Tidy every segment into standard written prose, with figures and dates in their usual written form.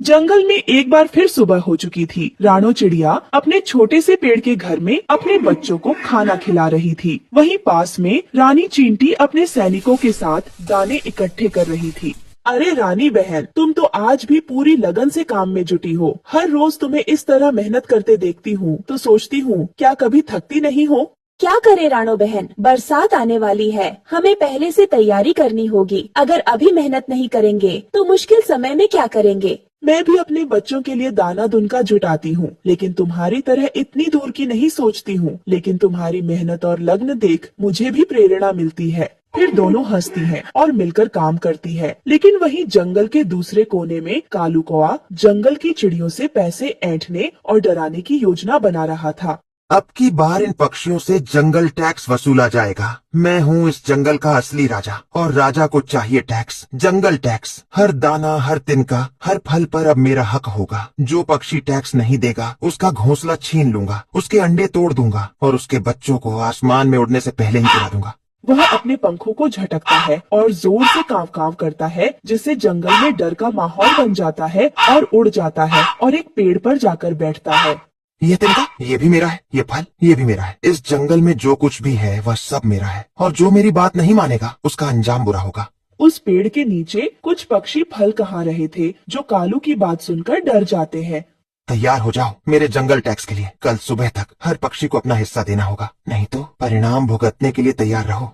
जंगल में एक बार फिर सुबह हो चुकी थी। रानो चिड़िया अपने छोटे से पेड़ के घर में अपने बच्चों को खाना खिला रही थी। वहीं पास में रानी चींटी अपने सैनिकों के साथ दाने इकट्ठे कर रही थी। अरे रानी बहन, तुम तो आज भी पूरी लगन से काम में जुटी हो। हर रोज तुम्हें इस तरह मेहनत करते देखती हूँ तो सोचती हूँ क्या कभी थकती नहीं हो। क्या करे रानो बहन, बरसात आने वाली है, हमें पहले से तैयारी करनी होगी। अगर अभी मेहनत नहीं करेंगे तो मुश्किल समय में क्या करेंगे। मैं भी अपने बच्चों के लिए दाना दुनका जुटाती हूँ, लेकिन तुम्हारी तरह इतनी दूर की नहीं सोचती हूँ। लेकिन तुम्हारी मेहनत और लगन देख मुझे भी प्रेरणा मिलती है। फिर दोनों हंसती हैं और मिलकर काम करती है। लेकिन वहीं जंगल के दूसरे कोने में कालू कौआ जंगल की चिड़ियों से पैसे ऐंठने और डराने की योजना बना रहा था। अब की बार इन पक्षियों से जंगल टैक्स वसूला जाएगा। मैं हूँ इस जंगल का असली राजा और राजा को चाहिए टैक्स, जंगल टैक्स। हर दाना, हर तिनका, हर फल पर अब मेरा हक होगा। जो पक्षी टैक्स नहीं देगा उसका घोंसला छीन लूंगा, उसके अंडे तोड़ दूंगा और उसके बच्चों को आसमान में उड़ने से पहले ही गिरा दूंगा। वह अपने पंखों को झटकता है और जोर से कांव कांव करता है, जिससे जंगल में डर का माहौल बन जाता है और उड़ जाता है और एक पेड़ पर जाकर बैठता है। ये तिनका, ये भी मेरा है, ये फल, ये भी मेरा है। इस जंगल में जो कुछ भी है वह सब मेरा है और जो मेरी बात नहीं मानेगा उसका अंजाम बुरा होगा। उस पेड़ के नीचे कुछ पक्षी फल कहा रहे थे, जो कालू की बात सुनकर डर जाते हैं। तैयार हो जाओ मेरे जंगल टैक्स के लिए। कल सुबह तक हर पक्षी को अपना हिस्सा देना होगा, नहीं तो परिणाम भुगतने के लिए तैयार रहो।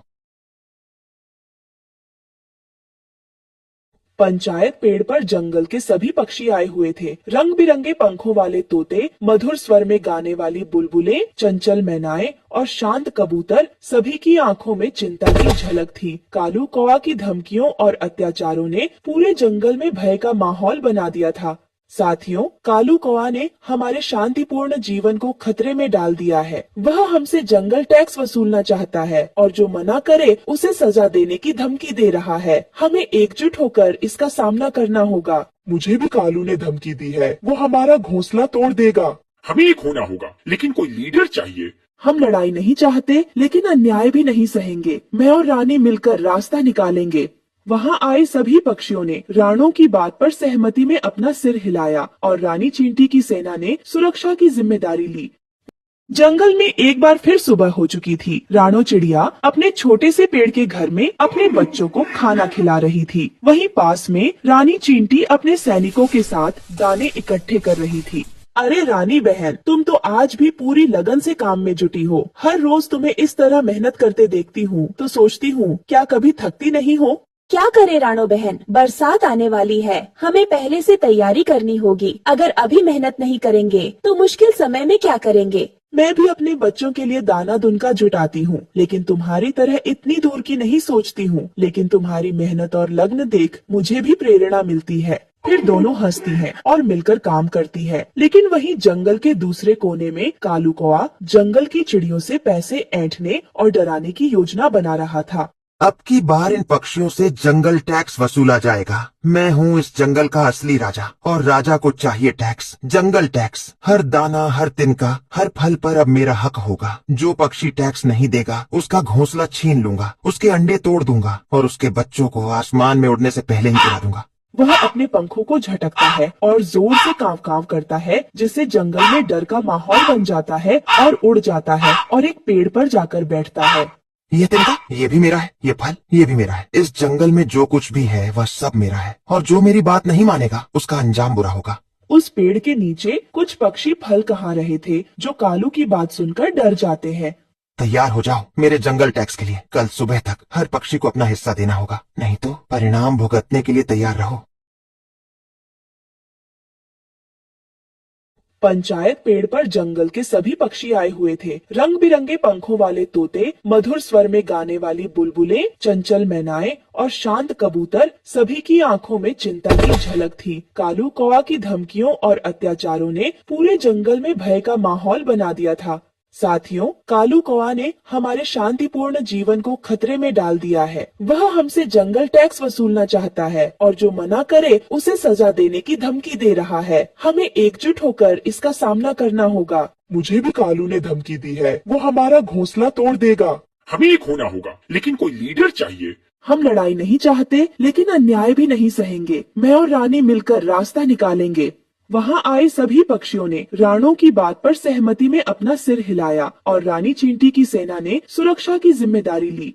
पंचायत पेड़ पर जंगल के सभी पक्षी आए हुए थे। रंग बिरंगे पंखों वाले तोते, मधुर स्वर में गाने वाली बुलबुलें, चंचल मैनाएं और शांत कबूतर, सभी की आंखों में चिंता की झलक थी। कालू कौआ की धमकियों और अत्याचारों ने पूरे जंगल में भय का माहौल बना दिया था। साथियों, कालू कौआ ने हमारे शांतिपूर्ण जीवन को खतरे में डाल दिया है। वह हमसे जंगल टैक्स वसूलना चाहता है और जो मना करे उसे सजा देने की धमकी दे रहा है। हमें एकजुट होकर इसका सामना करना होगा। मुझे भी कालू ने धमकी दी है, वो हमारा घोंसला तोड़ देगा। हमें एक होना होगा, लेकिन कोई लीडर चाहिए। हम लड़ाई नहीं चाहते, लेकिन अन्याय भी नहीं सहेंगे। मैं और रानी मिलकर रास्ता निकालेंगे। वहाँ आए सभी पक्षियों ने राणों की बात पर सहमति में अपना सिर हिलाया और रानी चींटी की सेना ने सुरक्षा की जिम्मेदारी ली। जंगल में एक बार फिर सुबह हो चुकी थी। रानो चिड़िया अपने छोटे से पेड़ के घर में अपने बच्चों को खाना खिला रही थी। वहीं पास में रानी चींटी अपने सैनिकों के साथ दाने इकट्ठे कर रही थी। अरे रानी बहन, तुम तो आज भी पूरी लगन से काम में जुटी हो। हर रोज तुम्हें इस तरह मेहनत करते देखती हूँ तो सोचती हूँ क्या कभी थकती नहीं हो। क्या करे रानो बहन, बरसात आने वाली है, हमें पहले से तैयारी करनी होगी। अगर अभी मेहनत नहीं करेंगे तो मुश्किल समय में क्या करेंगे। मैं भी अपने बच्चों के लिए दाना दुनका जुटाती हूँ, लेकिन तुम्हारी तरह इतनी दूर की नहीं सोचती हूँ। लेकिन तुम्हारी मेहनत और लगन देख मुझे भी प्रेरणा मिलती है। फिर दोनों हंसती हैं और मिलकर काम करती है। लेकिन वहीं जंगल के दूसरे कोने में कालू कौआ जंगल की चिड़ियों से पैसे ऐंठने और डराने की योजना बना रहा था। अब की बार इन पक्षियों से जंगल टैक्स वसूला जाएगा। मैं हूँ इस जंगल का असली राजा और राजा को चाहिए टैक्स, जंगल टैक्स। हर दाना, हर तिनका, हर फल पर अब मेरा हक होगा। जो पक्षी टैक्स नहीं देगा उसका घोंसला छीन लूंगा, उसके अंडे तोड़ दूंगा और उसके बच्चों को आसमान में उड़ने से पहले ही गिरा दूंगा। वह अपने पंखों को झटकता है और जोर से कांव कांव करता है, जिससे जंगल में डर का माहौल बन जाता है और उड़ जाता है और एक पेड़ पर जाकर बैठता है। ये तिनका, ये भी मेरा है, ये फल, ये भी मेरा है। इस जंगल में जो कुछ भी है वह सब मेरा है और जो मेरी बात नहीं मानेगा उसका अंजाम बुरा होगा। उस पेड़ के नीचे कुछ पक्षी फल कहा रहे थे, जो कालू की बात सुनकर डर जाते हैं। तैयार हो जाओ मेरे जंगल टैक्स के लिए। कल सुबह तक हर पक्षी को अपना हिस्सा देना होगा, नहीं तो परिणाम भुगतने के लिए तैयार रहो। पंचायत पेड़ पर जंगल के सभी पक्षी आए हुए थे। रंग बिरंगे पंखों वाले तोते, मधुर स्वर में गाने वाली बुलबुलें, चंचल मैनाएं और शांत कबूतर, सभी की आंखों में चिंता की झलक थी। कालू कौआ की धमकियों और अत्याचारों ने पूरे जंगल में भय का माहौल बना दिया था। साथियों, कालू कौआ ने हमारे शांतिपूर्ण जीवन को खतरे में डाल दिया है। वह हमसे जंगल टैक्स वसूलना चाहता है और जो मना करे उसे सजा देने की धमकी दे रहा है। हमें एकजुट होकर इसका सामना करना होगा। मुझे भी कालू ने धमकी दी है, वो हमारा घोंसला तोड़ देगा। हमें एक होना होगा, लेकिन कोई लीडर चाहिए। हम लड़ाई नहीं चाहते, लेकिन अन्याय भी नहीं सहेंगे। मैं और रानी मिलकर रास्ता निकालेंगे। वहाँ आए सभी पक्षियों ने राणों की बात पर सहमति में अपना सिर हिलाया और रानी चींटी की सेना ने सुरक्षा की जिम्मेदारी ली